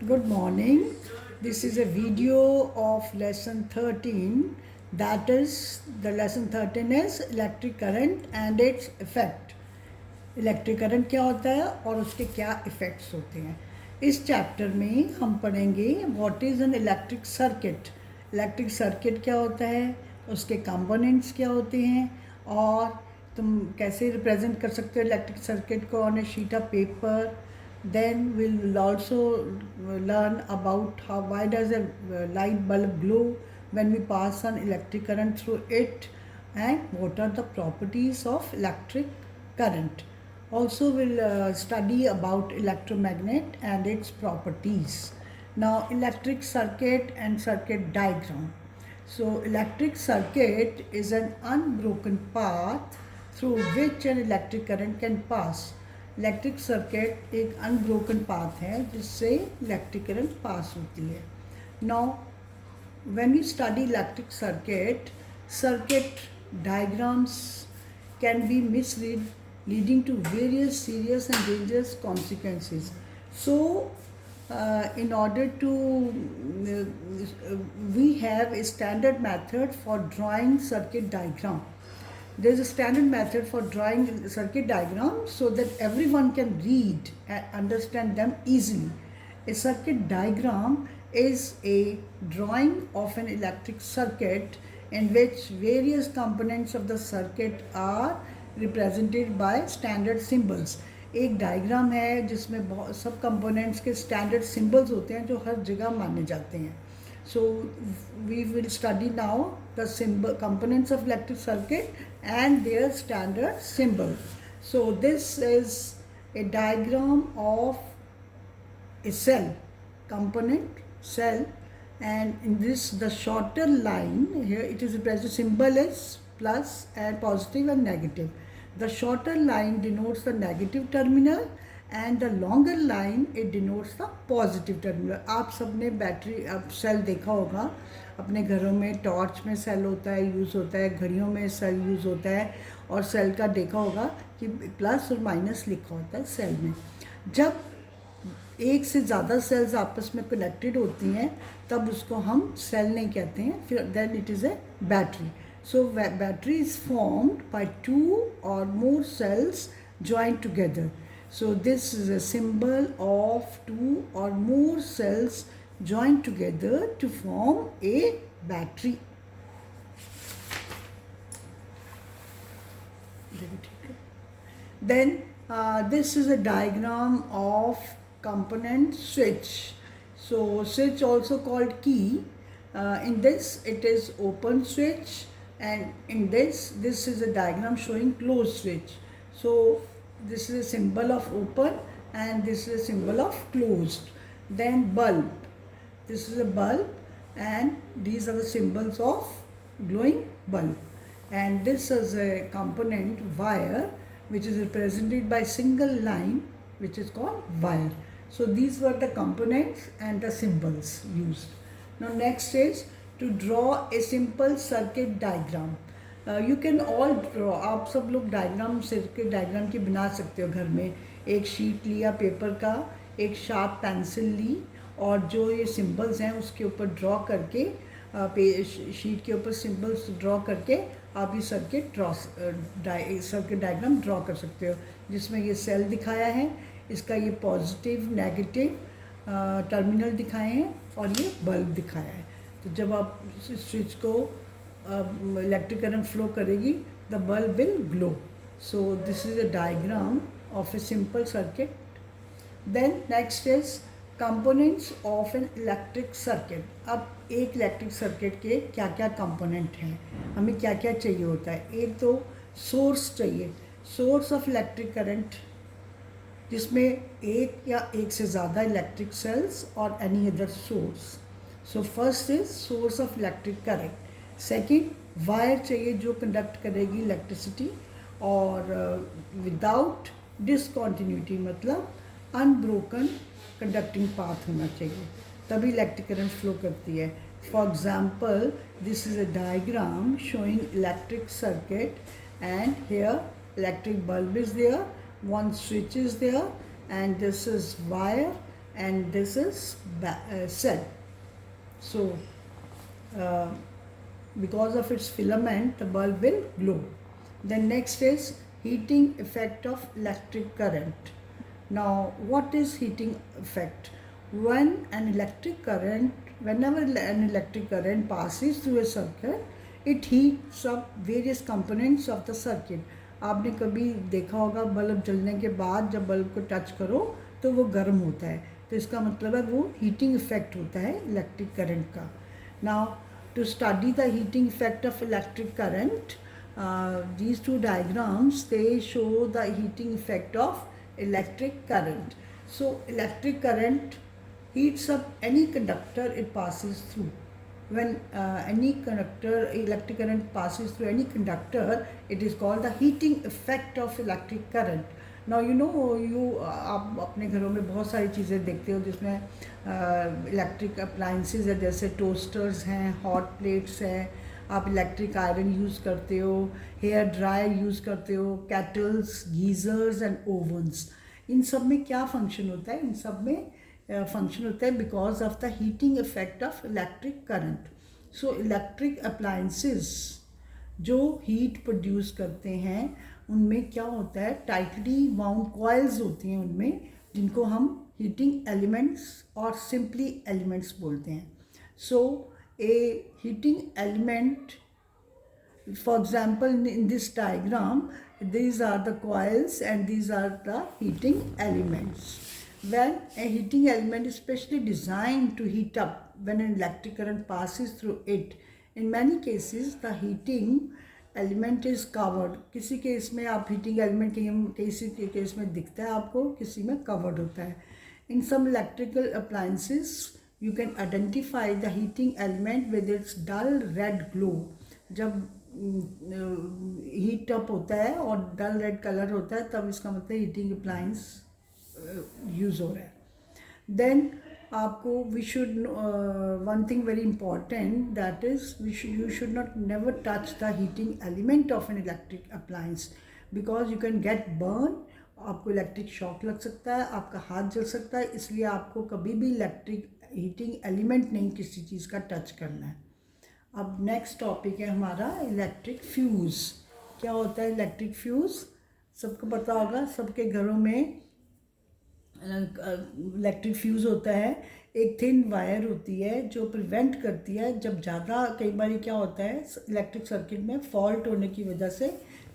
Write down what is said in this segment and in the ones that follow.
Good morning. This is a video of lesson 13. That is, the lesson 13 is electric current and its effect. Electric current क्या होता है और उसके क्या effects होते हैं. इस चैप्टर में हम पढ़ेंगे what is an electric circuit. Electric circuit क्या होता है, उसके कंपोनेंट्स क्या होते हैं और तुम कैसे रिप्रेजेंट कर सकते हो इलेक्ट्रिक सर्किट को on A sheet of paper. Then we'll also learn about how why does a light bulb glow when we pass an electric current through it, and what are the properties of electric current. Also we'll study about electromagnet and its properties. Now electric circuit and circuit diagram. So electric circuit is an unbroken path through which an electric current can pass. Electric circuit एक unbroken path है जिससे electric current pass होती है. Now when you study electric circuit, circuit diagrams can be misread leading to various serious and dangerous consequences. So in order to we have a standard method for drawing circuit diagram. There is a standard method for drawing circuit diagrams so that everyone can read and understand them easily. A circuit diagram is a drawing of an electric circuit in which various components of the circuit are represented by standard symbols. एक diagram है जिसमें बहुत सब components के standard symbols होते हैं जो हर जगह माने जाते हैं. So we will study now the symbol components of electric circuit and their standard symbol. So this is a diagram of a cell, component cell, and in this the shorter line here it is represented, symbol is plus and positive and negative. The shorter line denotes the negative terminal and the longer line it denotes the positive terminal. आप सबने battery अब cell देखा होगा अपने घरों में, torch में cell होता है, यूज़ होता है, घड़ियों में सेल यूज़ होता है और सेल का देखा होगा कि प्लस और माइनस लिखा होता है सेल में. जब एक से ज़्यादा सेल्स आपस में कनेक्टेड होती हैं तब उसको हम सेल नहीं कहते हैं, फिर then it is a battery. So battery is formed by two or more cells joined together. So this is a symbol of two or more cells joined together to form a battery. Then this is a diagram of component switch. So switch also called key. In this it is open switch, and in this is a diagram showing closed switch. So this is a symbol of open and this is a symbol of closed. Then bulb, this is a bulb and these are the symbols of glowing bulb. And this is a component wire which is represented by single line which is called wire. So these were the components and the symbols used. Now next is to draw a simple circuit diagram. You can all draw. आप सब लोग diagram, circuit diagram की बना सकते हो घर में. एक शीट लिया पेपर का, एक शार्प पेंसिल ली और जो ये सिंबल्स हैं उसके ऊपर ड्रॉ करके शीट के ऊपर सिंबल्स ड्रॉ करके आप ये सर्किट डायग्राम ड्रॉ कर सकते हो. जिसमें ये सेल दिखाया है, इसका ये पॉजिटिव नेगेटिव टर्मिनल दिखाए हैं और ये बल्ब दिखाया है. तो जब आप स्विच को इलेक्ट्रिक करंट फ्लो करेगी the bulb will glow. So this is a diagram of a simple circuit. Then next is components of an electric circuit. अब एक इलेक्ट्रिक सर्किट के क्या क्या कंपोनेंट हैं, हमें क्या क्या चाहिए होता है. एक तो सोर्स चाहिए, सोर्स ऑफ इलेक्ट्रिक करंट, जिसमें एक या एक से ज़्यादा इलेक्ट्रिक सेल्स और any other source. So first is source of electric current. Second, wire चाहिए जो कंडक्ट करेगी इलेक्ट्रिसिटी और विदाउट डिसकॉन्टिन्यूटी, मतलब अनब्रोकन कंडक्टिंग पाथ होना चाहिए, तभी इलेक्ट्रिक करंट फ्लो करती है. For example this is a diagram showing electric circuit and here electric bulb is there, one switch is there and this is wire and this is cell. So uh, because of its filament, the bulb will glow. Then next is heating effect of electric current. Now, what is heating effect? Whenever an electric current passes through a circuit, it heats up various components of the circuit. आपने कभी देखा होगा bulb जलने के बाद जब bulb को touch करो तो वो गर्म होता है, तो इसका मतलब है वो हीटिंग इफेक्ट होता है इलेक्ट्रिक करंट का. Now to study the heating effect of electric current, these two diagrams, they show the heating effect of electric current. So electric current heats up any conductor it passes through. When electric current passes through any conductor, it is called the heating effect of electric current. Now you know आप अपने घरों में बहुत सारी चीज़ें देखते हो जिसमें इलेक्ट्रिक अप्लाइंसेस है, जैसे टोस्टर्स हैं, हॉट प्लेट्स हैं, आप इलेक्ट्रिक आयरन यूज़ करते हो, हेयर ड्रायर यूज़ करते हो, कैटल्स, गीज़र्स एंड ओवन्स. इन सब में क्या फंक्शन होता है? इन सब में फंक्शन होता है because of the heating effect of electric current. So electric appliances जो हीट प्रोड्यूस करते हैं उनमें क्या होता है, टाइटली वाउंड कॉइल्स होती हैं उनमें, जिनको हम हीटिंग एलिमेंट्स और सिंपली एलिमेंट्स बोलते हैं. So a heating element, for example in this diagram, these are the coils and these are the heating elements. When a heating element is specially designed to heat up when an electric current passes through it, in many cases the heating element is covered. किसी case में आप heating element किसी के case में दिखता है आपको, किसी में कवर्ड होता है. In some electrical appliances you can identify the heating element with its dull red glow. जब हीट अप होता है और डल रेड कलर होता है तब इसका मतलब हीटिंग अप्लायंस यूज़ हो रहा है. देन आपको we should one thing very important, that is you should not never touch the heating element of an electric appliance because you can get burn. आपको इलेक्ट्रिक शॉक लग सकता है, आपका हाथ जल सकता है, इसलिए आपको कभी भी इलेक्ट्रिक हीटिंग एलिमेंट नहीं किसी चीज़ का टच करना है. अब नेक्स्ट टॉपिक है हमारा इलेक्ट्रिक फ्यूज़. क्या होता है इलेक्ट्रिक फ्यूज़? सबको पता होगा, सबके घरों में इलेक्ट्रिक फ्यूज़ होता है. एक थिन वायर होती है जो प्रिवेंट करती है जब ज़्यादा, कई बार क्या होता है इलेक्ट्रिक सर्किट में फॉल्ट होने की वजह से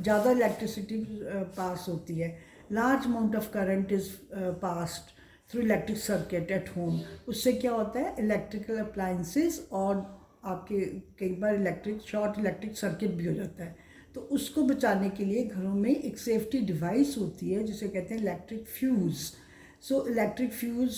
ज़्यादा इलेक्ट्रिसिटी पास होती है. Large amount of current is passed through electric circuit at home. उससे क्या होता है इलेक्ट्रिकल अप्लायंसेस और आपके कई बार इलेक्ट्रिक सर्किट भी हो जाता है. तो उसको बचाने के लिए घरों में एक सेफ्टी डिवाइस होती है जिसे कहते हैं electric fuse. So electric fuse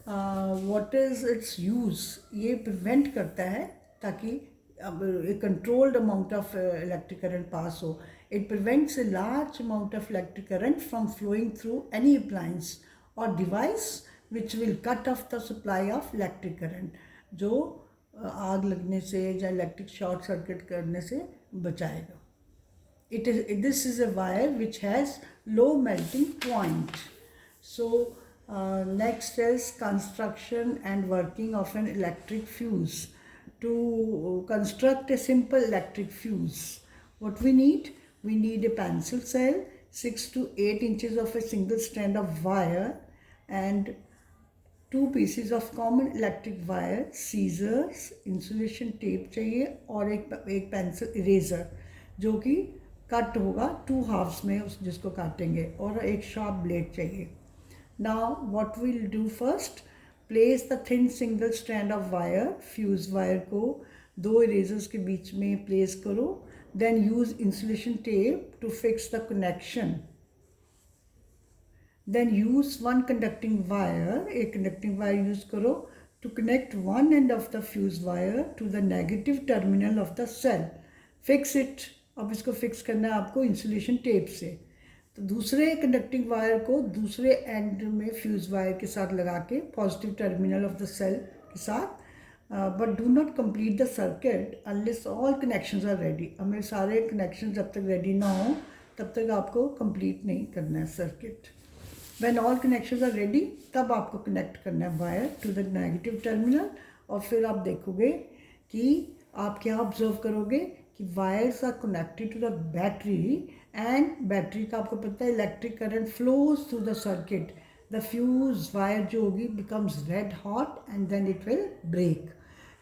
what is it's use? ये प्रिवेंट करता है ताकि a controlled amount of electric current pass हो. It prevents a large amount of electric current from flowing through any appliance or device which will cut off the supply of electric current. जो आग लगने से या electric short circuit करने से बचाएगा. This is a wire which has low melting point. So next is construction and working of an electric fuse. To construct a simple electric fuse, what we need? We need a pencil cell, 6 to 8 inches of a single strand of wire, and 2 pieces of common electric wire, scissors, insulation tape चाहिए और एक pencil eraser जो कि cut होगा 2 halves में जिसको काटेंगे, और एक शार्प ब्लेड चाहिए. Now what we'll do first, place the thin single strand of wire, fuse wire को 2 इरेजर्स के बीच में प्लेस करो. Then use insulation tape to fix the connection. Then use one conducting wire, एक conducting wire use करो to connect one end of the fuse wire to the negative terminal of the cell. Fix it. अब इसको fix करना है आपको insulation tape से. तो दूसरे कंडक्टिंग वायर को दूसरे एंड में फ्यूज़ वायर के साथ लगा के positive terminal of the cell के साथ, but do not complete the circuit unless all connections are ready. हमें सारे कनेक्शन जब तक रेडी ना हो तब तक आपको कंप्लीट नहीं करना है circuit. When all connections are ready तब आपको कनेक्ट करना है wire to the negative terminal, और फिर आप देखोगे कि आप क्या ऑब्जर्व करोगे कि wires are connected to the battery, and battery का आपको पता है electric current flows through the circuit, the fuse wire जो होगी becomes red hot and then it will break.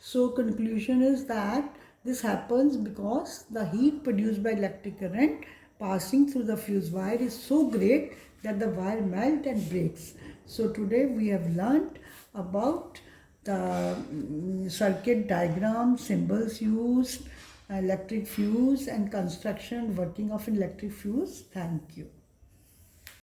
So conclusion is that this happens because the heat produced by electric current passing through the fuse wire is so great that the wire melt and breaks. So today we have learnt about the circuit diagram, symbols used, electric fuse and construction working of an electric fuse. Thank you.